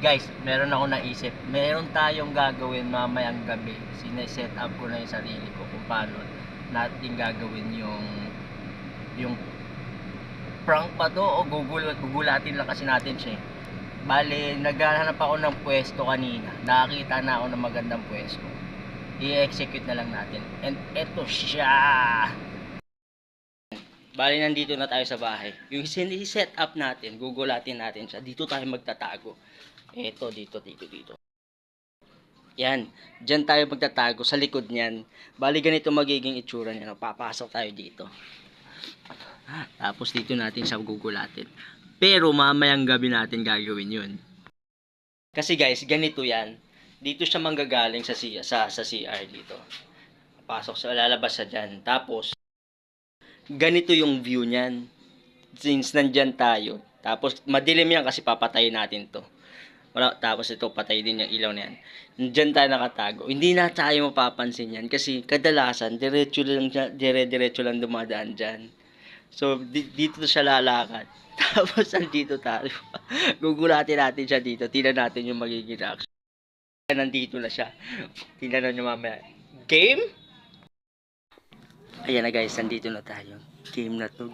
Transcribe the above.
Guys, meron ako naisip. Meron tayong gagawin mamayang gabi. Sineset up ko na yung sarili ko kung paano natin gagawin yung prank ba to o gugulatin lang kasi natin siya. Bale, naghahanap ako ng pwesto kanina. Nakakita na ako ng magandang pwesto. I-execute na lang natin. And eto siya. Bali, nandito na tayo sa bahay. Yung set up natin, gugulatin natin siya. Dito tayo magtatago. Eto, dito. Yan. Diyan tayo magtatago sa likod niyan. Bali, ganito magiging itsura niya. Papasok tayo dito. Tapos dito natin siya gugulatin. Pero mamayang gabi natin gagawin yun. Kasi guys, ganito yan. Dito siya manggagaling sa CR dito. Pasok sa lalabas sa dyan. Tapos, ganito yung view niyan. Since nandyan tayo. Tapos, madilim yan kasi papatayin natin to. Tapos ito, patay din yung ilaw na yan. Diyan tayo nakatago. Hindi na tayo mapapansin yan. Kasi kadalasan, dire-diretso lang dumadaan dyan. So, dito siya lalakad. Tapos, andito tayo. Gugulatin natin siya dito. Tingnan natin yung magiging reaction. Nandito na siya. Tingnan nyo mamaya. Game? Ayan na guys, nandito na tayo. Game na to.